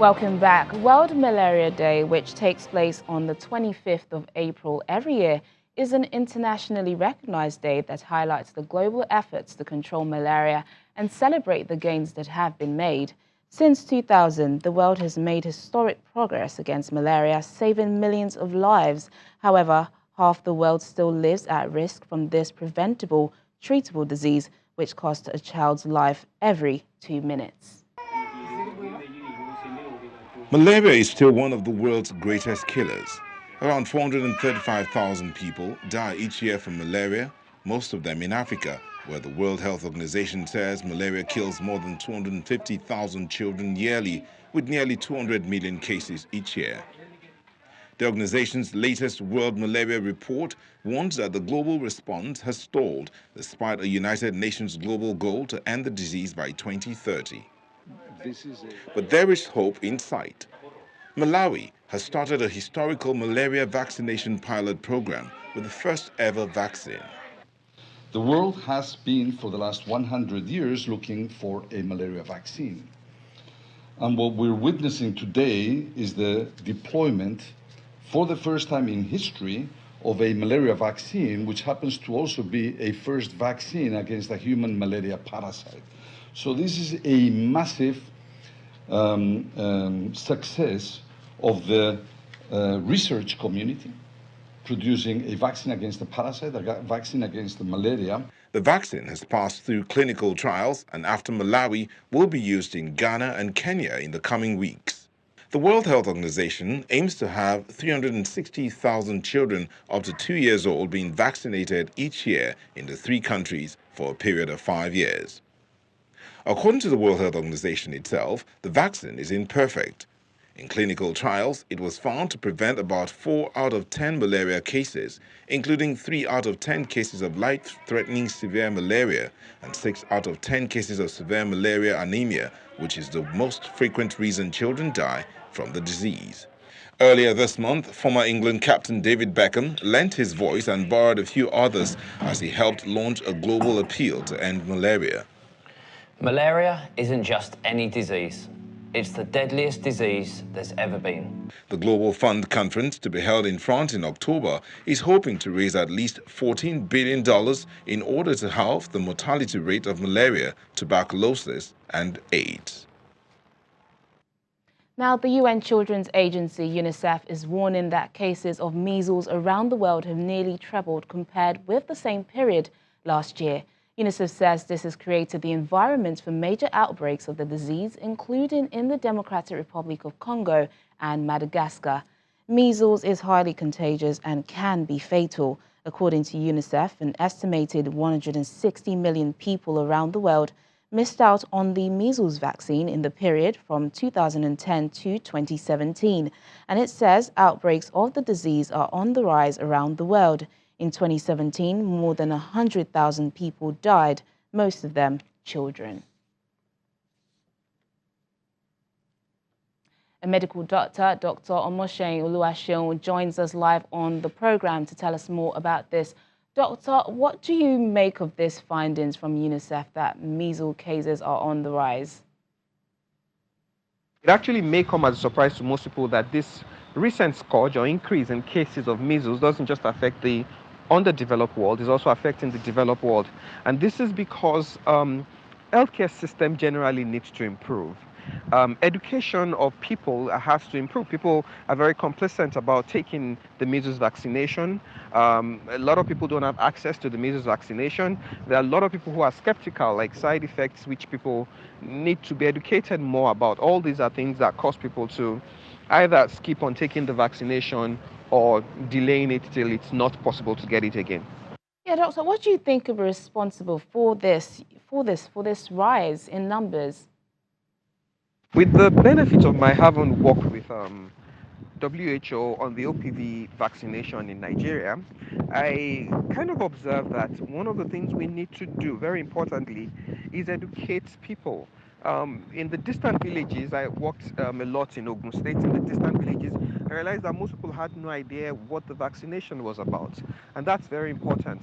Welcome back. World Malaria Day, which takes place on the 25th of April every year, is an internationally recognized day that highlights the global efforts to control malaria and celebrate the gains that have been made. Since 2000, the world has made historic progress against malaria, saving millions of lives. However, half the world still lives at risk from this preventable, treatable disease, which costs a child's life every 2 minutes. Malaria is still one of the world's greatest killers. Around 435,000 people die each year from malaria, most of them in Africa, where the World Health Organization says malaria kills more than 250,000 children yearly, with nearly 200 million cases each year. The organization's latest World Malaria Report warns that the global response has stalled despite a United Nations global goal to end the disease by 2030. But there is hope in sight. Malawi has started a historical malaria vaccination pilot program with the first ever vaccine. The world has been, for the last 100 years, looking for a malaria vaccine. And what we're witnessing today is the deployment, for the first time in history, of a malaria vaccine, which happens to also be a first vaccine against a human malaria parasite. So this is a massive success of the research community, producing a vaccine against the parasite, a vaccine against the malaria. The vaccine has passed through clinical trials and after Malawi will be used in Ghana and Kenya in the coming weeks. The World Health Organization aims to have 360,000 children up to 2 years old being vaccinated each year in the 3 countries for a period of 5 years. According to the World Health Organization itself, the vaccine is imperfect. In clinical trials, it was found to prevent about 4 out of 10 malaria cases, including 3 out of 10 cases of life-threatening severe malaria and 6 out of 10 cases of severe malaria anemia, which is the most frequent reason children die from the disease. Earlier this month, former England captain David Beckham lent his voice and borrowed a few others as he helped launch a global appeal to end malaria. Malaria isn't just any disease. It's the deadliest disease there's ever been. The Global Fund conference, to be held in France in October, is hoping to raise at least $14 billion in order to halve the mortality rate of malaria, tuberculosis, and AIDS. Now, the UN Children's Agency, UNICEF, is warning that cases of measles around the world have nearly trebled compared with the same period last year. UNICEF says this has created the environment for major outbreaks of the disease, including in the Democratic Republic of Congo and Madagascar. Measles is highly contagious and can be fatal. According to UNICEF, an estimated 160 million people around the world missed out on the measles vaccine in the period from 2010 to 2017. And it says outbreaks of the disease are on the rise around the world. In 2017, more than 100,000 people died, most of them children. A medical doctor, Dr. Omoshen Oluwaseun, joins us live on the program to tell us more about this. Doctor, what do you make of these findings from UNICEF that measles cases are on the rise? It actually may come as a surprise to most people that this recent scourge or increase in cases of measles doesn't just affect the underdeveloped world, it's also affecting the developed world. And this is because healthcare system generally needs to improve. Education of people has to improve. People are very complacent about taking the measles vaccination. A lot of people don't have access to the measles vaccination. There are a lot of people who are skeptical, like side effects, which people need to be educated more about. All these are things that cause people to either skip on taking the vaccination or delaying it till it's not possible to get it again. Yeah, Doctor, what do you think are responsible for this rise in numbers? With the benefit of my having worked with WHO on the OPV vaccination in Nigeria, I kind of observed that one of the things we need to do, very importantly, is educate people. In the distant villages, I worked a lot in Ogun State, in the distant villages, I realized that most people had no idea what the vaccination was about, and that's very important.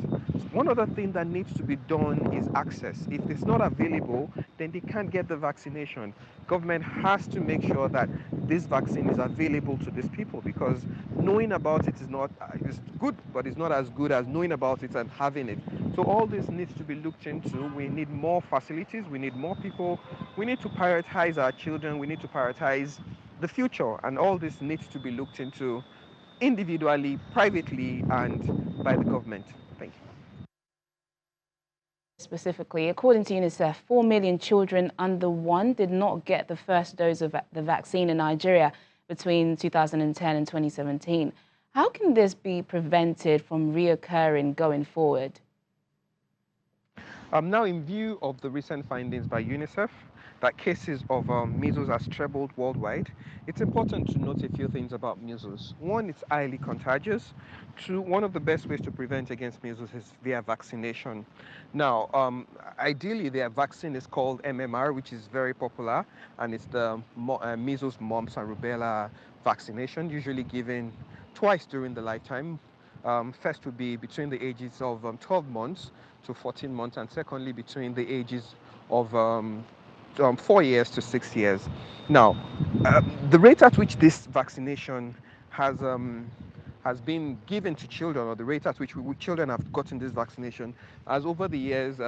One other thing that needs to be done is access. If it's not available, then they can't get the vaccination. Government has to make sure that this vaccine is available to these people, because knowing about it is not it's good, but it's not as good as knowing about it and having it. So all this needs to be looked into. We need more facilities, we need more people, we need to prioritize our children, we need to prioritize the future, and all this needs to be looked into individually, privately, and by the government. Thank you. Specifically, according to UNICEF, 4 million children under 1 did not get the first dose of the vaccine in Nigeria between 2010 and 2017. How can this be prevented from reoccurring going forward? Now, in view of the recent findings by UNICEF that cases of measles has trebled worldwide, it's important to note a few things about measles. One, it's highly contagious. Two, one of the best ways to prevent against measles is via vaccination. Now, ideally, their vaccine is called MMR, which is very popular, and it's the measles, mumps, and rubella vaccination, usually given twice during the lifetime. First would be between the ages of 12 months to 14 months, and secondly between the ages of 4 years to 6 years. Now, the rate at which this vaccination has been given to children, or the rate at which children have gotten this vaccination, has over the years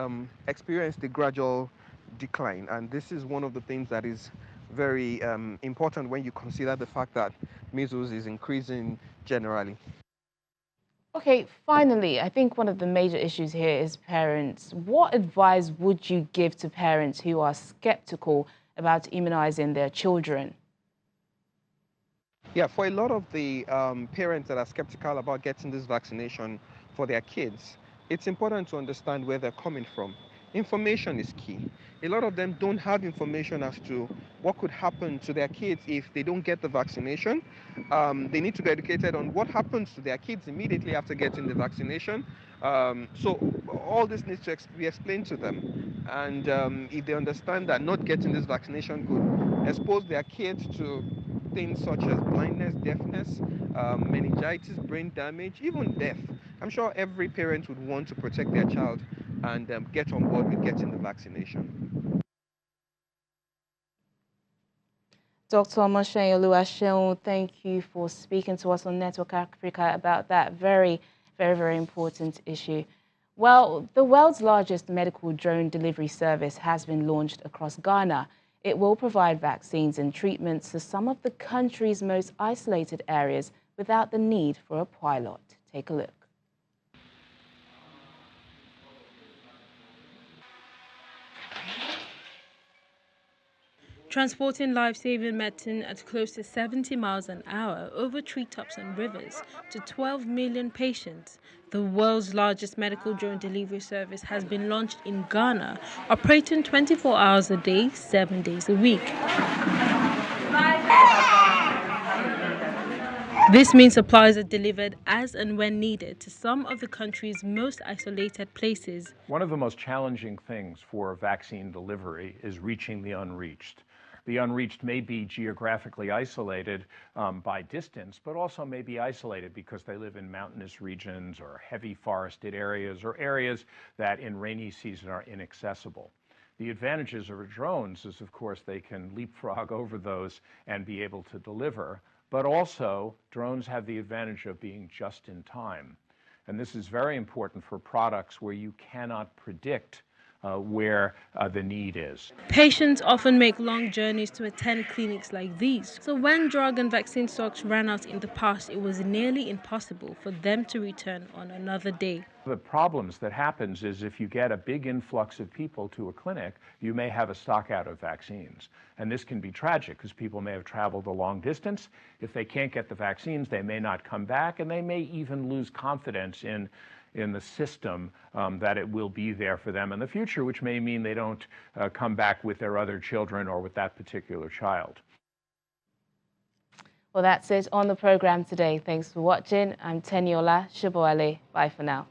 experienced a gradual decline, and this is one of the things that is very important when you consider the fact that measles is increasing generally. Okay, finally, I think one of the major issues here is parents. What advice would you give to parents who are skeptical about immunizing their children? Yeah, for a lot of the parents that are skeptical about getting this vaccination for their kids, it's important to understand where they're coming from. Information is key. A lot of them don't have information as to what could happen to their kids if they don't get the vaccination. They need to be educated on what happens to their kids immediately after getting the vaccination. So all this needs to be explained to them. And if they understand that not getting this vaccination could expose their kids to things such as blindness, deafness, meningitis, brain damage, even death, I'm sure every parent would want to protect their child and get on board with getting the vaccination. Dr. Moshe Oluwaseun, thank you for speaking to us on Network Africa about that very, very important issue. Well, the world's largest medical drone delivery service has been launched across Ghana. It will provide vaccines and treatments to some of the country's most isolated areas without the need for a pilot. Take a look. Transporting life-saving medicine at close to 70 miles an hour over treetops and rivers to 12 million patients, the world's largest medical drone delivery service has been launched in Ghana, operating 24 hours a day, 7 days a week. This means supplies are delivered as and when needed to some of the country's most isolated places. One of the most challenging things for vaccine delivery is reaching the unreached. The unreached may be geographically isolated by distance, but also may be isolated because they live in mountainous regions or heavy forested areas or areas that in rainy season are inaccessible. The advantages of drones is, of course, they can leapfrog over those and be able to deliver, but also drones have the advantage of being just in time. And this is very important for products where you cannot predict where the need is. Patients often make long journeys to attend clinics like these. So when drug and vaccine stocks ran out in the past, it was nearly impossible for them to return on another day. The problems that happens is if you get a big influx of people to a clinic, you may have a stock out of vaccines. And this can be tragic because people may have traveled a long distance. If they can't get the vaccines, they may not come back, and they may even lose confidence in the system that it will be there for them in the future, which may mean they don't come back with their other children or with that particular child. Well, that's it on the program today. Thanks for watching. I'm Teniola Shiboale. Bye for now.